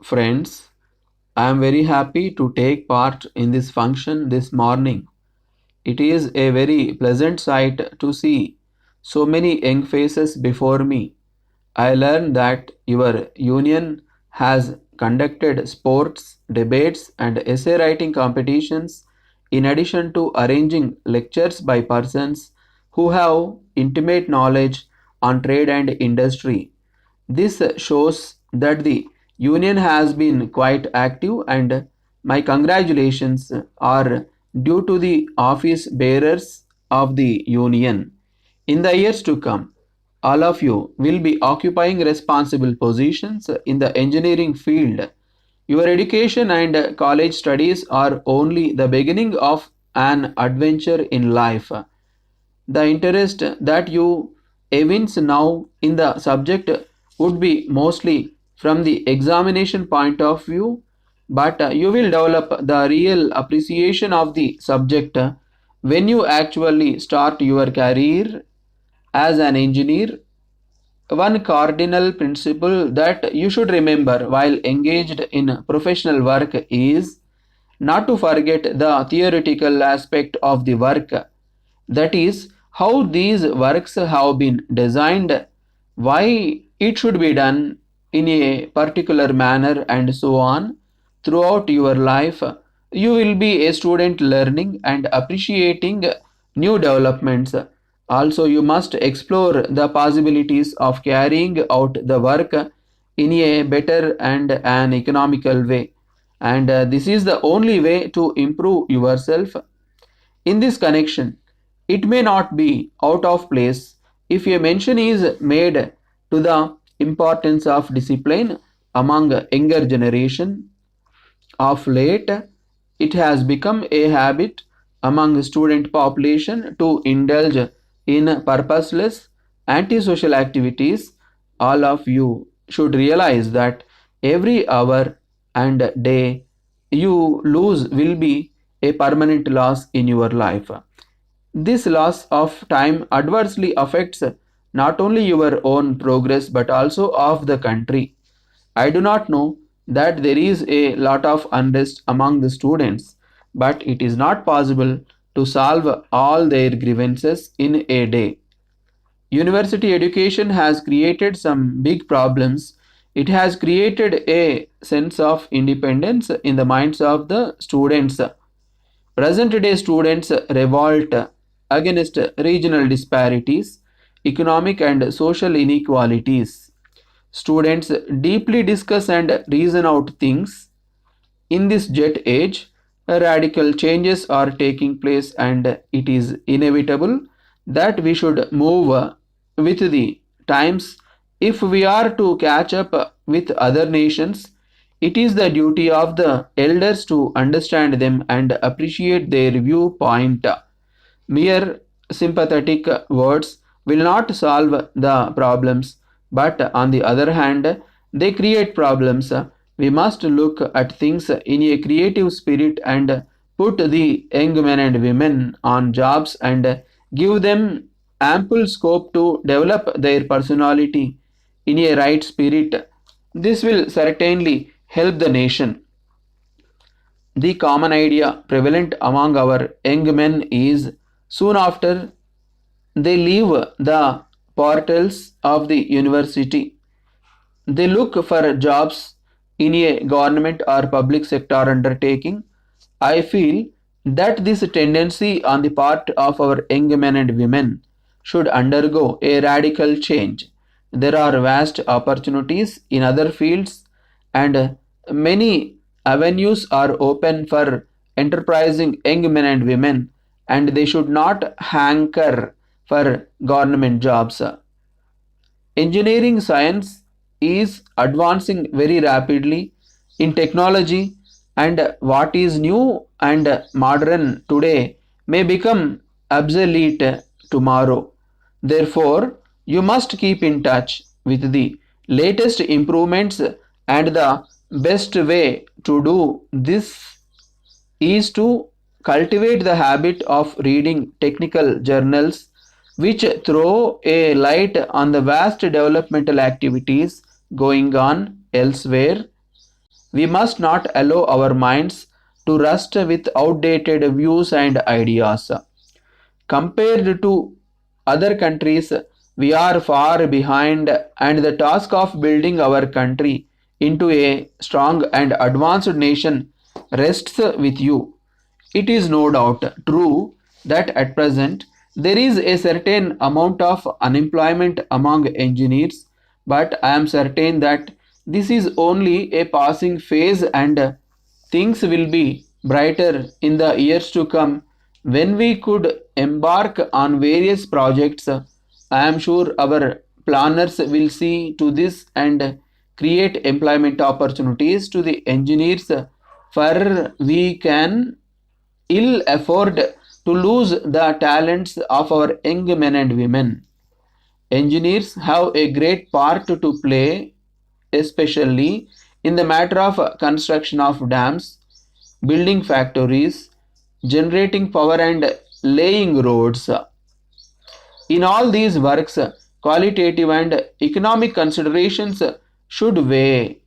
Friends, I am very happy to take part in this function this morning. It is a very pleasant sight to see so many young faces before me. I learned that your union has conducted sports, debates, and essay writing competitions in addition to arranging lectures by persons who have intimate knowledge on trade and industry. This shows that the union has been quite active, and my congratulations are due to the office bearers of the union. In the years to come, all of you will be occupying responsible positions in the engineering field. Your education and college studies are only the beginning of an adventure in life. The interest that you evince now in the subject would be mostly from the examination point of view, but you will develop the real appreciation of the subject when you actually start your career as an engineer. One cardinal principle that you should remember while engaged in professional work is not to forget the theoretical aspect of the work, that is, how these works have been designed, why it should be done in a particular manner, and so on. Throughout your life, you will be a student learning and appreciating new developments. Also, you must explore the possibilities of carrying out the work in a better and an economical way. And this is the only way to improve yourself. In this connection, it may not be out of place if a mention is made to the importance of discipline among younger generation. Of late, it has become a habit among student population to indulge in purposeless antisocial activities. All of you should realize that every hour and day you lose will be a permanent loss in your life. This loss of time adversely affects not only your own progress but also of the country. I do not know that there is a lot of unrest among the students, but it is not possible to solve all their grievances in a day. University education has created some big problems. It has created a sense of independence in the minds of the students. Present day students revolt against regional disparities, economic and social inequalities. Students deeply discuss and reason out things. In this jet age, radical changes are taking place, and it is inevitable that we should move with the times if we are to catch up with other nations. It is the duty of the elders to understand them and appreciate their viewpoint. Mere sympathetic words will not solve the problems, but on the other hand, they create problems. We must look at things in a creative spirit and put the young men and women on jobs and give them ample scope to develop their personality in a right spirit. This will certainly help the nation. The common idea prevalent among our young men is soon after they leave the portals of the university, they look for jobs in a government or public sector undertaking. I feel that this tendency on the part of our young men and women should undergo a radical change. There are vast opportunities in other fields, and many avenues are open for enterprising young men and women, and they should not hanker for government jobs. Engineering science is advancing very rapidly in technology, and what is new and modern today may become obsolete tomorrow. Therefore, you must keep in touch with the latest improvements, and the best way to do this is to cultivate the habit of reading technical journals which throw a light on the vast developmental activities going on elsewhere. We must not allow our minds to rust with outdated views and ideas. Compared to other countries, we are far behind, and the task of building our country into a strong and advanced nation rests with you. It is no doubt true that at present there is a certain amount of unemployment among engineers, but I am certain that this is only a passing phase and things will be brighter in the years to come when we could embark on various projects. I am sure our planners will see to this and create employment opportunities to the engineers, for we can ill afford to lose the talents of our young men and women. Engineers have a great part to play, especially in the matter of construction of dams, building factories, generating power, and laying roads. In all these works, qualitative and economic considerations should weigh.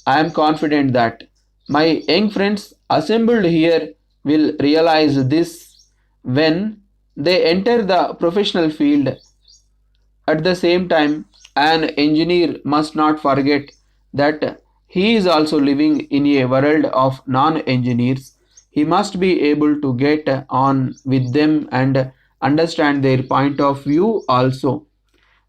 I am confident that my young friends assembled here will realize this when they enter the professional field. At the same time, an engineer must not forget that he is also living in a world of non engineers. He must be able to get on with them and understand their point of view also.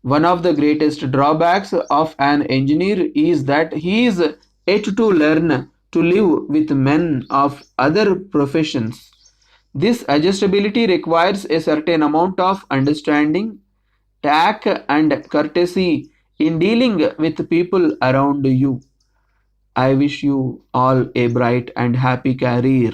One of the greatest drawbacks of an engineer is that he is yet to learn to live with men of other professions. This adjustability requires a certain amount of understanding, tact, and courtesy in dealing with people around you. I wish you all a bright and happy career.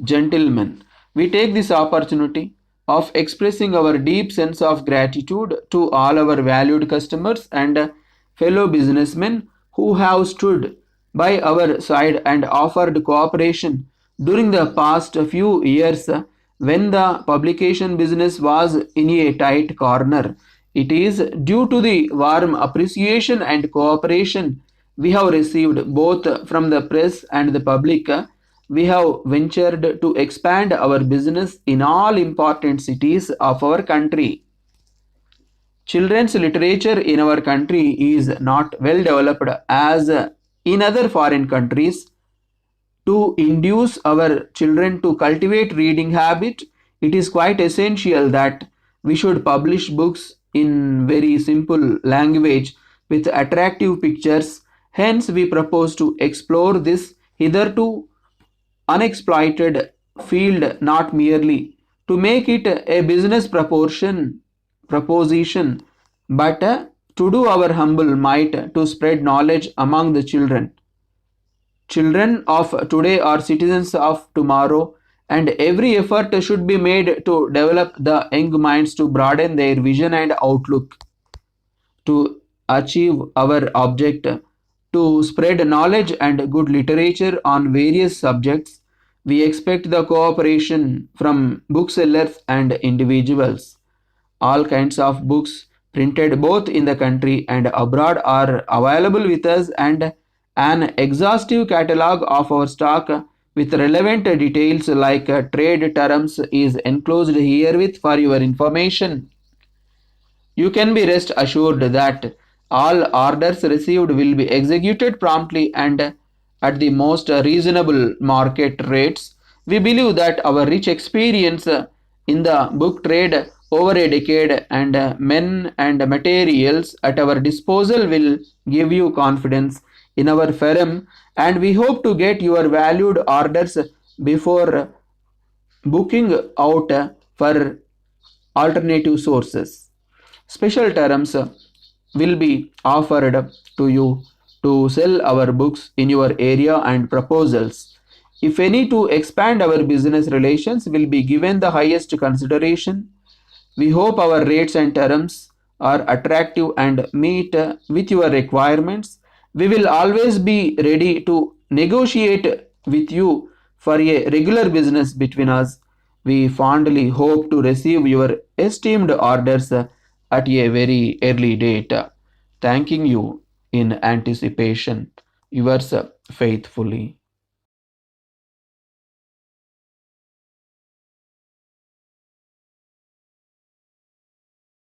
Gentlemen, we take this opportunity of expressing our deep sense of gratitude to all our valued customers and fellow businessmen who have stood by our side and offered cooperation during the past few years when the publication business was in a tight corner. It is due to the warm appreciation and cooperation we have received both from the press and the public. We have ventured to expand our business in all important cities of our country. Children's literature in our country is not well developed as in other foreign countries. To induce our children to cultivate reading habit, it is quite essential that we should publish books in very simple language with attractive pictures. Hence, we propose to explore this hitherto unexploited field not merely to make it a business proposition, but to do our humble might to spread knowledge among the children. Children of today are citizens of tomorrow, and every effort should be made to develop the young minds to broaden their vision and outlook. To achieve our object to spread knowledge and good literature on various subjects, we expect the cooperation from booksellers and individuals. All kinds of books printed both in the country and abroad are available with us, and an exhaustive catalogue of our stock with relevant details like trade terms is enclosed herewith for your information. You can be rest assured that all orders received will be executed promptly and at the most reasonable market rates. We believe that our rich experience in the book trade over a decade and men and materials at our disposal will give you confidence in our firm, and we hope to get your valued orders before booking out for alternative sources. Special terms will be offered to you to sell our books in your area, and proposals, if any, to expand our business relations will be given the highest consideration. We hope our rates and terms are attractive and meet with your requirements. We will always be ready to negotiate with you for a regular business between us. We fondly hope to receive your esteemed orders at a very early date. Thanking you. in anticipation. Yours faithfully.